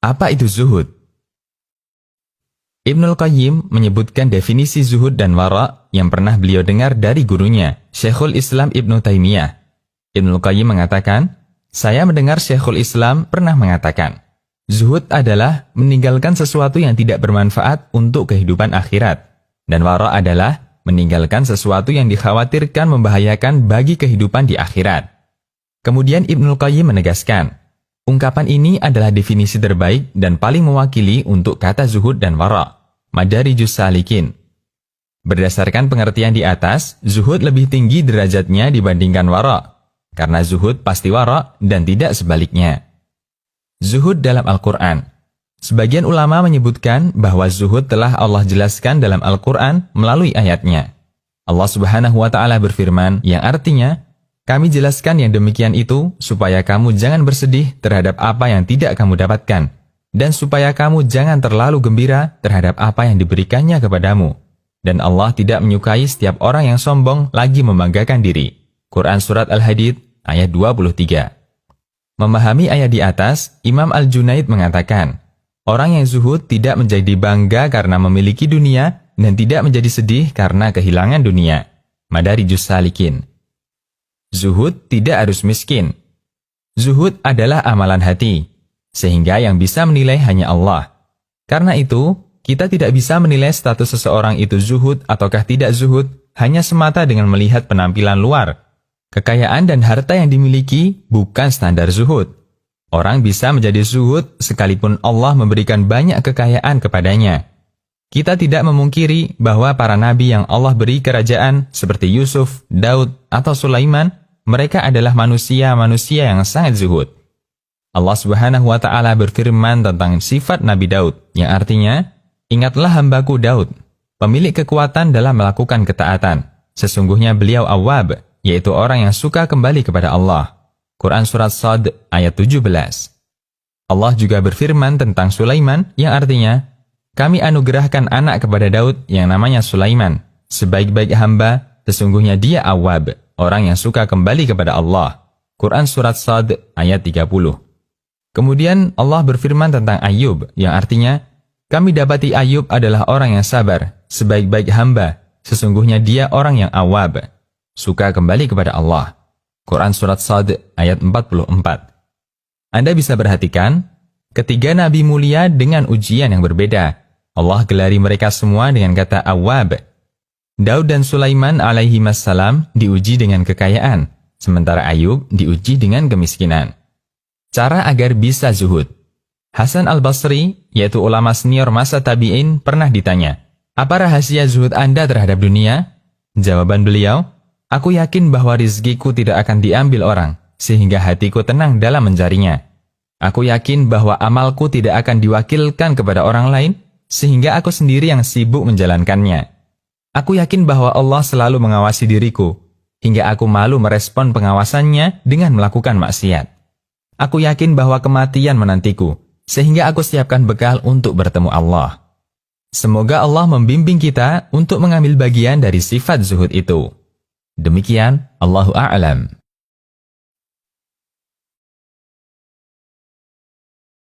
Apa itu zuhud? Ibnul Qayyim menyebutkan definisi zuhud dan wara yang pernah beliau dengar dari gurunya, Syekhul Islam Ibnu Taimiyah. Ibnul Qayyim mengatakan, saya mendengar Syekhul Islam pernah mengatakan, zuhud adalah meninggalkan sesuatu yang tidak bermanfaat untuk kehidupan akhirat. Dan wara adalah meninggalkan sesuatu yang dikhawatirkan membahayakan bagi kehidupan di akhirat. Kemudian Ibnul Qayyim menegaskan, ungkapan ini adalah definisi terbaik dan paling mewakili untuk kata zuhud dan wara. Madarijus Salikin. Berdasarkan pengertian di atas, zuhud lebih tinggi derajatnya dibandingkan wara, karena zuhud pasti wara dan tidak sebaliknya. Zuhud dalam Al-Quran. Sebagian ulama menyebutkan bahwa zuhud telah Allah jelaskan dalam Al-Quran melalui ayatnya. Allah Subhanahu wa Ta'ala berfirman, yang artinya, kami jelaskan yang demikian itu supaya kamu jangan bersedih terhadap apa yang tidak kamu dapatkan, dan supaya kamu jangan terlalu gembira terhadap apa yang diberikannya kepadamu. Dan Allah tidak menyukai setiap orang yang sombong lagi membanggakan diri. Quran Surat Al-Hadid ayat 23. Memahami ayat di atas, Imam Al-Junaid mengatakan, orang yang zuhud tidak menjadi bangga karena memiliki dunia dan tidak menjadi sedih karena kehilangan dunia. Madarijus Salikin. Zuhud tidak harus miskin. Zuhud adalah amalan hati, sehingga yang bisa menilai hanya Allah. Karena itu, kita tidak bisa menilai status seseorang itu zuhud ataukah tidak zuhud hanya semata dengan melihat penampilan luar. Kekayaan dan harta yang dimiliki bukan standar zuhud. Orang bisa menjadi zuhud sekalipun Allah memberikan banyak kekayaan kepadanya. Kita tidak memungkiri bahwa para nabi yang Allah beri kerajaan seperti Yusuf, Daud, atau Sulaiman, mereka adalah manusia-manusia yang sangat zuhud. Allah Subhanahu wa Ta'ala berfirman tentang sifat Nabi Daud, yang artinya, ingatlah hambaku Daud, pemilik kekuatan dalam melakukan ketaatan. Sesungguhnya beliau awwab, yaitu orang yang suka kembali kepada Allah. Quran Surat Shad ayat 17. Allah juga berfirman tentang Sulaiman, yang artinya, kami anugerahkan anak kepada Daud yang namanya Sulaiman. Sebaik-baik hamba, sesungguhnya dia awwab, orang yang suka kembali kepada Allah. Quran Surat Shad ayat 30. Kemudian Allah berfirman tentang Ayub, yang artinya, kami dapati Ayub adalah orang yang sabar, sebaik-baik hamba, sesungguhnya dia orang yang awwab, suka kembali kepada Allah. Quran Surat Shad ayat 44. Anda bisa perhatikan, ketiga nabi mulia dengan ujian yang berbeda. Allah gelari mereka semua dengan kata awwab. Daud dan Sulaiman alaihimassalam diuji dengan kekayaan, sementara Ayub diuji dengan kemiskinan. Cara agar bisa zuhud. Hasan al-Basri, yaitu ulama senior masa tabi'in, pernah ditanya, apa rahasia zuhud Anda terhadap dunia? Jawaban beliau, aku yakin bahwa rizkiku tidak akan diambil orang, sehingga hatiku tenang dalam mencarinya. Aku yakin bahwa amalku tidak akan diwakilkan kepada orang lain, sehingga aku sendiri yang sibuk menjalankannya. Aku yakin bahwa Allah selalu mengawasi diriku, hingga aku malu merespon pengawasannya dengan melakukan maksiat. Aku yakin bahwa kematian menantiku, sehingga aku siapkan bekal untuk bertemu Allah. Semoga Allah membimbing kita untuk mengambil bagian dari sifat zuhud itu. Demikian, Allahu a'lam.